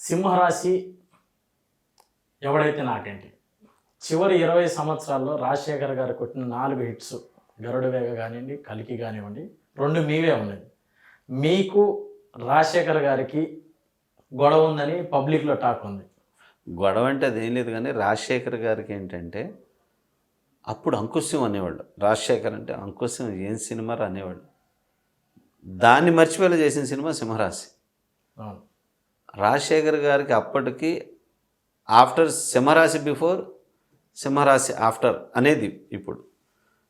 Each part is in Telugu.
సింహరాశి ఎవడైతే నాకేంటి, చివరి 20 సంవత్సరాల్లో రాజశేఖర్ గారు కొట్టిన 4 హిట్స్, గరుడ వేగ కానివ్వండి, కలికి కానివ్వండి, 2 మీవే ఉన్నాయి. మీకు రాజశేఖర్ గారికి గొడవ ఉందని పబ్లిక్లో టాక్ ఉంది. గొడవ అంటే అదేం లేదు, కానీ రాజశేఖర్ గారికి ఏంటంటే అప్పుడు అంకుశం అనేవాళ్ళు. రాజశేఖర్ అంటే అంకుశం ఏం సినిమా అనేవాళ్ళు. దాన్ని మర్చిపోయేలా చేసిన సినిమా సింహరాశి. రాజశేఖర్ గారికి అప్పటికి ఆఫ్టర్ సింహరాశి బిఫోర్, సింహరాశి ఆఫ్టర్ అనేది ఇప్పుడు.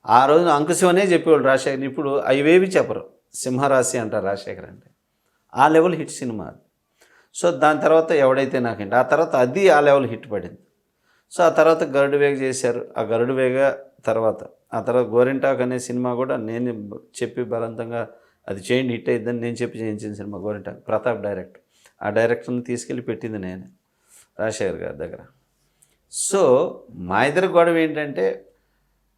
ఆ రోజున అంకుశం అనే చెప్పేవాళ్ళు రాజశేఖర్. ఇప్పుడు అవేవి చెప్పరు, సింహరాశి అంటారు రాజశేఖర్ అంటే. ఆ లెవెల్ హిట్ సినిమా. సో దాని తర్వాత ఎవడైతే నాకేంటి, ఆ తర్వాత అది ఆ లెవెల్ హిట్ పడింది. సో ఆ తర్వాత గరుడు వేగ చేశారు. ఆ గరుడు వేగ తర్వాత ఆ తర్వాత గోరింటాక్ అనే సినిమా కూడా నేను చెప్పి బలవంతంగా అది చేయండి హిట్ అయిద్దని నేను చెప్పి చేయించిన సినిమా గోరింటాక్. ప్రతాప్ డైరెక్టర్. ఆ డైరెక్టర్ని తీసుకెళ్ళి పెట్టింది నేనే రాజశేఖర్ గారి దగ్గర. సో మా ఇద్దరి గొడవ ఏంటంటే,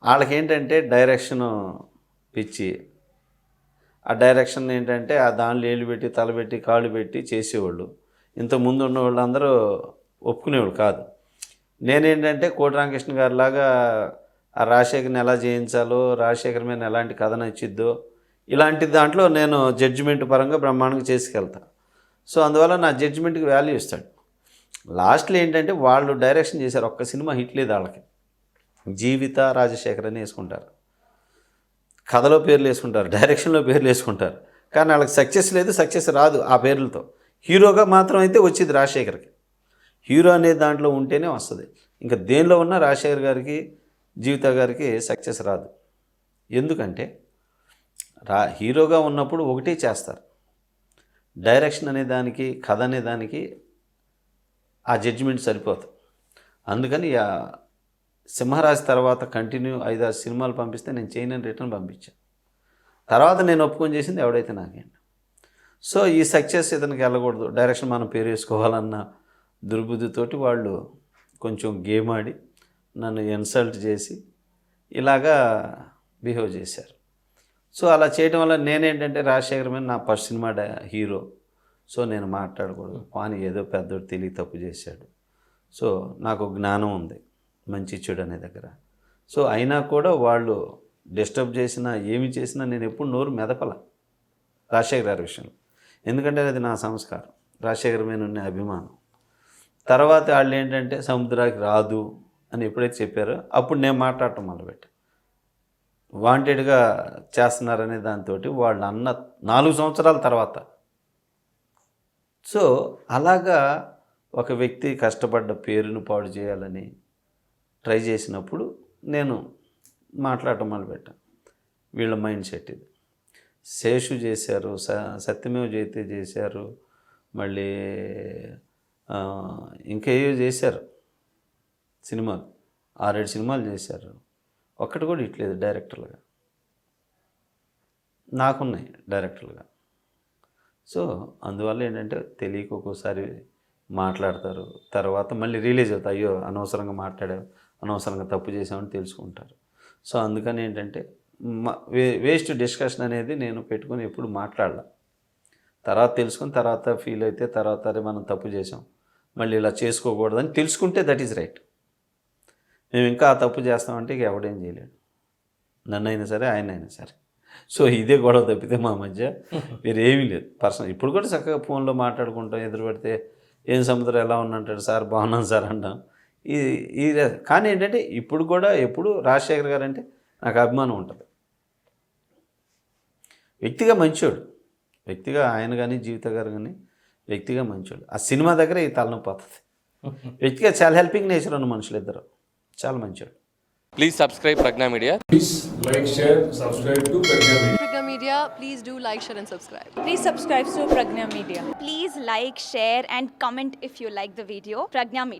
వాళ్ళకేంటంటే డైరెక్షను పిచ్చి. ఆ డైరెక్షన్ ఏంటంటే ఆ దానిలో ఏళ్ళు పెట్టి తలబెట్టి కాళ్ళు పెట్టి చేసేవాళ్ళు. ఇంతకుముందు ఉన్న వాళ్ళందరూ ఒప్పుకునేవాళ్ళు కాదు. నేనేంటంటే కోటి రామకృష్ణ గారిలాగా ఆ రాజశేఖర్ని ఎలా చేయించాలో, రాజశేఖర్ మీద ఎలాంటి కథ నచ్చిద్దో, ఇలాంటి దాంట్లో నేను జడ్జిమెంట్ పరంగా బ్రహ్మాండంగా చేసుకెళ్తా. సో అందువల్ల నా జడ్జిమెంట్కి వాల్యూ ఇస్తాడు. లాస్ట్లో ఏంటంటే వాళ్ళు డైరెక్షన్ చేశారు, ఒక్క సినిమా హిట్ లేదు వాళ్ళకి. జీవిత రాజశేఖర్ అని వేసుకుంటారు, కథలో పేర్లు వేసుకుంటారు, డైరెక్షన్లో పేర్లు వేసుకుంటారు, కానీ వాళ్ళకి సక్సెస్ లేదు, సక్సెస్ రాదు ఆ పేర్లతో. హీరోగా మాత్రం అయితే వచ్చింది రాజశేఖర్కి. హీరో అనే దాంట్లో ఉంటేనే వస్తుంది. ఇంకా దేనిలో ఉన్నా రాజశేఖర్ గారికి, జీవిత గారికి సక్సెస్ రాదు. ఎందుకంటే హీరోగా ఉన్నప్పుడు ఒకటే చేస్తారు, డైరెక్షన్ అనే దానికి, కథ అనే దానికి ఆ జడ్జిమెంట్ సరిపోతుంది. అందుకని సింహరాశి తర్వాత కంటిన్యూ 5-6 సినిమాలు పంపిస్తే నేను చేయనని రిటర్న్ పంపించాను. తర్వాత నేను ఒప్పుకొని చేసింది ఎవడైతే నాకేంటి. సో ఈ సక్సెస్ ఇతనికి వెళ్ళకూడదు, డైరెక్షన్ మనం పేరు వేసుకోవాలన్న దుర్బుద్ధితోటి వాళ్ళు కొంచెం గేమ్ ఆడి నన్ను ఇన్సల్ట్ చేసి ఇలాగా బిహేవ్ చేశారు. సో అలా చేయడం వల్ల నేనేంటంటే రాజశేఖర్ మీద నా ఫస్ట్ సినిమా హీరో. సో నేను మాట్లాడకూడదు, కానీ ఏదో పెద్దోడు తెలియ తప్పు చేశాడు. సో నాకు జ్ఞానం ఉంది మంచి చెడు అనే దగ్గర. సో అయినా కూడా వాళ్ళు డిస్టర్బ్ చేసినా ఏమి చేసినా నేను ఎప్పుడు నోరు మెదపల రాజశేఖర్ గారి విషయంలో. ఎందుకంటే అది నా సంస్కారం, రాజశేఖర్ మీద ఉన్న అభిమానం. తర్వాత వాళ్ళు ఏంటంటే సముద్రానికి రాదు అని ఎప్పుడైతే చెప్పారో అప్పుడు నేను మాట్లాడటం మొదలుపెట్టాను. వాంటెడ్గా చేస్తున్నారనే దాంతో వాళ్ళు అన్న 4 సంవత్సరాల తర్వాత. సో అలాగా ఒక వ్యక్తి కష్టపడ్డ పేరును పాడు చేయాలని ట్రై చేసినప్పుడు నేను మాట్లాడటం మొదలుపెట్టాను. వీళ్ళ మైండ్ సెట్ ఇది. శేషు చేశారు, సత్యమేవ జయతే చేశారు, మళ్ళీ ఇంకా ఏవో చేశారు సినిమాలు, 6-7 సినిమాలు చేశారు. ఒక్కటి కూడా ఇట్లేదు డైరెక్టర్లుగా. నాకున్నాయి డైరెక్టర్లుగా. సో అందువల్ల ఏంటంటే తెలియక ఒక్కోసారి మాట్లాడతారు, తర్వాత మళ్ళీ రిలీజ్ అవుతాయి, అయ్యో అనవసరంగా మాట్లాడావు, అనవసరంగా తప్పు చేసామని తెలుసుకుంటారు. సో అందుకని ఏంటంటే వేస్ట్ డిస్కషన్ అనేది నేను పెట్టుకొని ఎప్పుడు మాట్లాడాల. తర్వాత తెలుసుకుని తర్వాత ఫీల్ అయితే తర్వాత అరే మనం తప్పు చేసాం, మళ్ళీ ఇలా చేసుకోకూడదని తెలుసుకుంటే దట్ ఈజ్ రైట్. మేము ఇంకా ఆ తప్పు చేస్తామంటే ఇక ఎవడేం చేయలేడు, నన్ను అయినా సరే ఆయన అయినా సరే. సో ఇదే గొడవ తప్పితే మా మధ్య వేరే ఏమీ లేదు పర్సనల్. ఇప్పుడు కూడా చక్కగా ఫోన్లో మాట్లాడుకుంటాం, ఎదురు పెడితే ఏం సముద్రం ఎలా ఉన్నంటాడు, సార్ బాగున్నాను సార్ అంటాం. ఇది కానీ ఏంటంటే ఇప్పుడు కూడా ఎప్పుడు రాజశేఖర్ గారు అంటే నాకు అభిమానం ఉంటుంది. వ్యక్తిగా మంచోడు, వ్యక్తిగా ఆయన కానీ జీవిత గారు కానీ వ్యక్తిగా మంచోడు. ఆ సినిమా దగ్గర ఈ తలనొప్పి వస్తుంది. వ్యక్తిగా చాలా హెల్పింగ్ నేచర్ ఉన్న మనుషులు ఇద్దరు, చాలా మంచోడు. Please subscribe Pragna Media. Please like, share, subscribe to Pragna Media. Pragna Media, please do like, share and subscribe. Please subscribe to Pragna Media. Please like, share and comment if you like the video. Pragna Media.